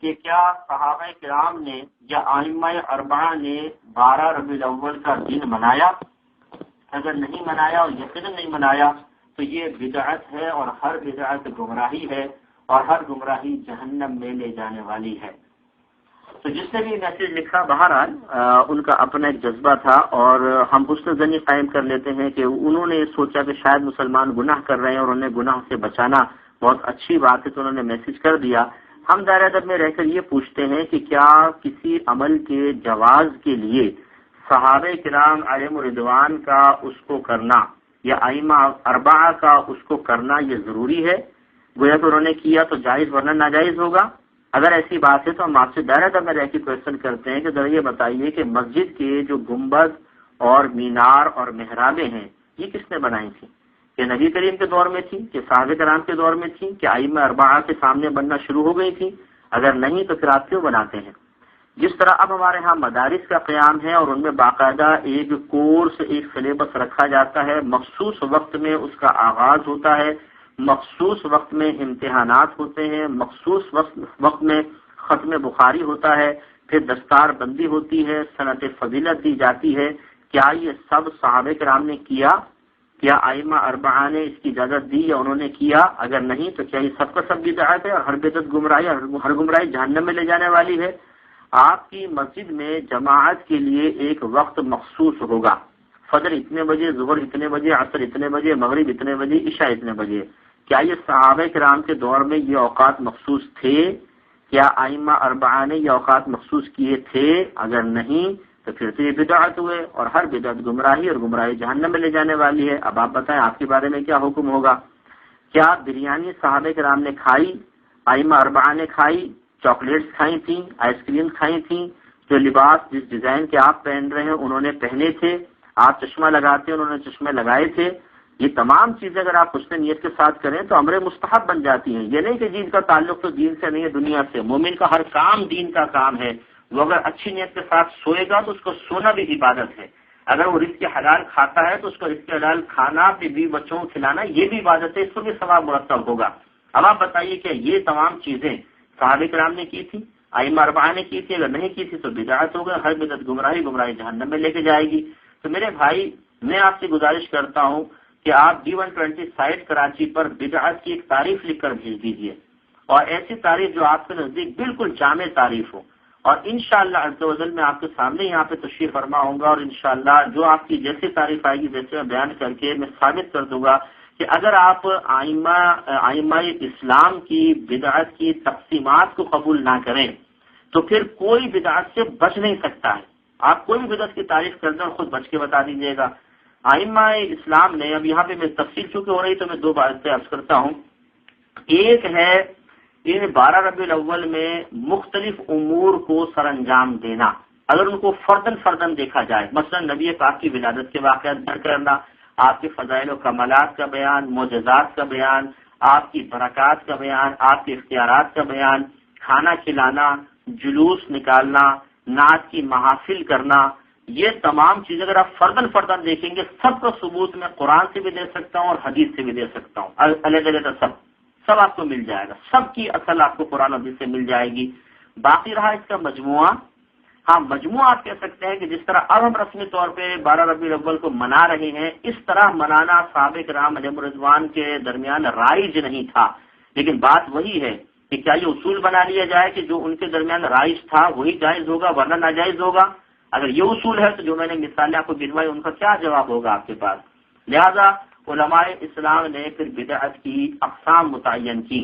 کہ کیا صحابہ کرام نے یا ائمہ اربعہ نے 12 ربیع الاول کا دن منایا؟ اگر نہیں منایا اور یقیناً نہیں منایا تو یہ بدعت ہے، اور ہر بدعت گمراہی ہے، اور ہر گمراہی جہنم میں لے جانے والی ہے۔ تو جس نے بھی میسج لکھا، بہرحال ان کا اپنا ایک جذبہ تھا، اور ہم حسن ظنی قائم کر لیتے ہیں کہ انہوں نے سوچا کہ شاید مسلمان گناہ کر رہے ہیں اور انہیں گناہ سے بچانا بہت اچھی بات ہے، تو انہوں نے میسج کر دیا۔ ہم دائرہ ادب میں رہ کر یہ پوچھتے ہیں کہ کیا کسی عمل کے جواز کے لیے صحابہ کرام علیہم رضوان کا اس کو کرنا یا ائمہ اربعہ کا اس کو کرنا یہ ضروری ہے؟ گویا کہ انہوں نے کیا تو جائز ورنہ ناجائز ہوگا۔ اگر ایسی بات ہے تو ہم آپ سے دائرہ ادب میں رہ کے کوشچن کرتے ہیں کہ ذرا یہ بتائیے کہ مسجد کے جو گنبد اور مینار اور محرابیں ہیں یہ کس نے بنائی تھی؟ کہ نبی کریم کے دور میں تھی، کہ صحابہ کرام کے دور میں تھی، کہ ائمہ اربعہ کے سامنے بننا شروع ہو گئی تھی؟ اگر نہیں تو پھر آپ کیوں بناتے ہیں؟ جس طرح اب ہمارے ہاں مدارس کا قیام ہے اور ان میں باقاعدہ ایک کورس، ایک سلیبس رکھا جاتا ہے، مخصوص وقت میں اس کا آغاز ہوتا ہے، مخصوص وقت میں امتحانات ہوتے ہیں، مخصوص وقت میں ختم بخاری ہوتا ہے، پھر دستار بندی ہوتی ہے، سنت فضیلت دی جاتی ہے۔ کیا یہ سب صحابہ کرام نے کیا؟ کیا ائمہ اربعہ نے اس کی اجازت دی یا انہوں نے کیا؟ اگر نہیں تو کیا یہ سب کا سب بدعت ہے اور ہر بدعت گمراہی، ہر گمراہی جہنم میں لے جانے والی ہے؟ آپ کی مسجد میں جماعت کے لیے ایک وقت مخصوص ہوگا، فجر اتنے بجے، ظہر اتنے بجے، عصر اتنے بجے، مغرب اتنے بجے، عشاء اتنے بجے۔ کیا یہ صحابہ کرام کے دور میں یہ اوقات مخصوص تھے؟ کیا ائمہ اربعہ نے یہ اوقات مخصوص کیے تھے؟ اگر نہیں تو پھر تو یہ بدعت ہوئے، اور ہر بدعت گمراہی، اور گمراہی جہنم میں لے جانے والی ہے۔ اب آپ بتائیں آپ کے بارے میں کیا حکم ہوگا؟ کیا بریانی صحابہ کرام نے کھائی، ائمہ اربعہ نے کھائی، چاکلیٹس کھائی تھیں، آئس کریم کھائی تھیں، جو لباس جس ڈیزائن کے آپ پہن رہے ہیں انہوں نے پہنے تھے، آپ چشمہ لگاتے ہیں انہوں نے چشمے لگائے تھے؟ یہ تمام چیزیں اگر آپ حسن نیت کے ساتھ کریں تو امر مستحب بن جاتی ہیں۔ یہ نہیں کہ دین کا تعلق تو دین سے نہیں ہے، دنیا سے۔ مومن کا ہر کام دین کا کام ہے۔ وہ اگر اچھی نیت کے ساتھ سوئے گا تو اس کو سونا بھی عبادت ہے۔ اگر وہ رزق حلال کھاتا ہے تو اس کو رزق حلال کھانا، بیوی بچوں کو کھلانا، یہ بھی عبادت ہے، اس کو بھی ثواب مرتب ہوگا۔ اب آپ بتائیے کہ یہ تمام چیزیں صحابہ کرام نے کی تھی، ائمہ اربعہ نے کی تھی؟ اگر نہیں کی تھی تو بدعت ہوگا، ہر بدعت گمراہی، گمراہی جہنم میں لے کے جائے گی۔ تو میرے بھائی، میں آپ سے گزارش کرتا ہوں کہ آپ D120 سائٹ کراچی پر بدعت کی ایک تعریف لکھ کر بھیج دیجیے، اور ایسی تعریف جو آپ کے نزدیک بالکل جامع تعریف ہو، اور انشاءاللہ عز و جل میں آپ کے سامنے یہاں پہ تشریف فرما ہوں گا، اور انشاءاللہ جو آپ کی جیسی تعریف آئے گی ویسے میں بیان کر کے میں ثابت کر دوں گا کہ اگر آپ ائمہ اسلام کی بدعت کی تقسیمات کو قبول نہ کریں تو پھر کوئی بدعت سے بچ نہیں سکتا ہے۔ آپ کوئی بھی بدعت کی تعریف کر دیں اور خود بچ کے بتا دیجیے گا۔ ائمہ اسلام نے، اب یہاں پہ میں تفصیل چونکہ ہو رہی تو میں دو باتیں عرض کرتا ہوں۔ ایک ہے ان 12 ربیع الاول میں مختلف امور کو سر انجام دینا، اگر ان کو فردن دیکھا جائے، مثلا نبی پاک کی ولادت کے واقعات بیان کرنا، آپ کے فضائل و کمالات کا بیان، معجزات کا بیان، آپ کی برکات کا بیان، آپ کے اختیارات کا بیان، کھانا کھلانا، جلوس نکالنا، نعت کی محافل کرنا، یہ تمام چیزیں اگر آپ فردن دیکھیں گے، سب کا ثبوت میں قرآن سے بھی دے سکتا ہوں اور حدیث سے بھی دے سکتا ہوں، الگ سب آپ کو مل جائے گا، سب کی اصل آپ کو قرآن حدیث سے مل جائے گی۔ باقی رہا اس کا مجموعہ، ہاں مجموعہ آپ کہہ سکتے ہیں کہ جس طرح اب ہم رسمی طور پہ 12 ربیع الاول کو منا رہے ہیں، اس طرح منانا صحابہ کرام علیہم رضوان کے درمیان رائج نہیں تھا، لیکن بات وہی ہے کہ کیا یہ اصول بنا لیا جائے کہ جو ان کے درمیان رائج تھا وہی جائز ہوگا ورنہ ناجائز ہوگا؟ اگر یہ اصول ہے تو جو میں نے مثالیں آپ کو گنوائی ان کا کیا جواب ہوگا آپ کے پاس؟ لہذا علماء اسلام نے پھر بدعت کی اقسام متعین کی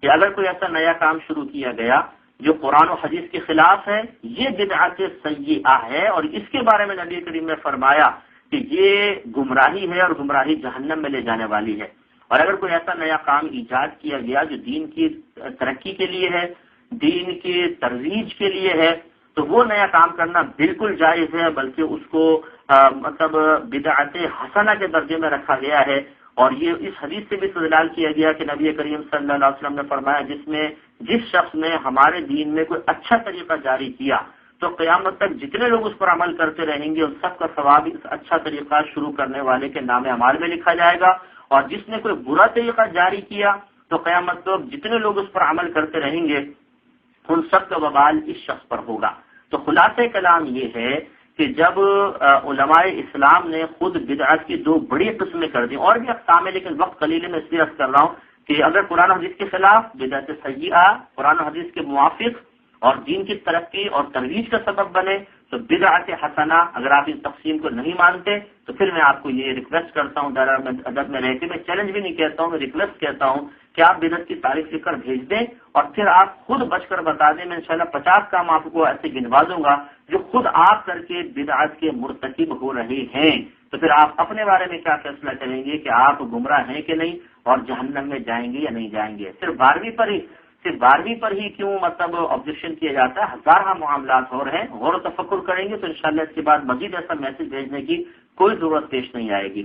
کہ اگر کوئی ایسا نیا کام شروع کیا گیا جو قرآن و حدیث کے خلاف ہے، یہ بدعت سیئہ ہے، اور اس کے بارے میں نبی کریم نے فرمایا کہ یہ گمراہی ہے اور گمراہی جہنم میں لے جانے والی ہے۔ اور اگر کوئی ایسا نیا کام ایجاد کیا گیا جو دین کی ترقی کے لیے ہے، دین کی ترویج کے لیے ہے، تو وہ نیا کام کرنا بالکل جائز ہے، بلکہ اس کو بدعت حسنہ کے درجے میں رکھا گیا ہے۔ اور یہ اس حدیث سے بھی استدلال کیا گیا کہ نبی کریم صلی اللہ علیہ وسلم نے فرمایا جس شخص نے ہمارے دین میں کوئی اچھا طریقہ جاری کیا تو قیامت تک جتنے لوگ اس پر عمل کرتے رہیں گے ان سب کا ثواب اس اچھا طریقہ شروع کرنے والے کے نام اعمال میں لکھا جائے گا، اور جس نے کوئی برا طریقہ جاری کیا تو قیامت تک جتنے لوگ اس پر عمل کرتے رہیں گے ان سب کا وبال اس شخص پر ہوگا۔ تو خلاصہ کلام یہ ہے کہ جب علماء اسلام نے خود بدعت کی دو بڑی قسمیں کر دی، اور بھی اقسام ہے لیکن وقت قلیل میں اس لیے عرض کر رہا ہوں کہ اگر قرآن و حدیث کے خلاف بدعت سیئہ قرآن و حدیث کے موافق اور دین کی ترقی اور ترویج کا سبب بنے، تو بدعت حسنہ اگر آپ اس تقسیم کو نہیں مانتے تو پھر میں آپ کو یہ ریکویسٹ کرتا ہوں، دائرہ ادب میں رہ کے میں چیلنج بھی نہیں کہتا ہوں، میں ریکویسٹ کہتا ہوں کہ آپ بدعت کی تاریخ لکھ کر بھیج دیں اور پھر آپ خود بچ کر بتا دیں۔ میں انشاءاللہ 50 کام آپ کو ایسے گنوا دوں گا جو خود آپ کر کے بدعت کے مرتکب ہو رہے ہیں، تو پھر آپ اپنے بارے میں کیا فیصلہ کریں گے کہ آپ گمراہ ہیں کہ نہیں اور جہنم میں جائیں گے یا نہیں جائیں گے۔ صرف 12ویں پر ہی کیوں مطلب آبجیکشن کیا جاتا ہے؟ ہزارہ معاملات اور ہیں، غور و تفکر کریں گے تو انشاءاللہ اس کے بعد مزید ایسا میسج بھیجنے کی کوئی ضرورت پیش نہیں آئے گی۔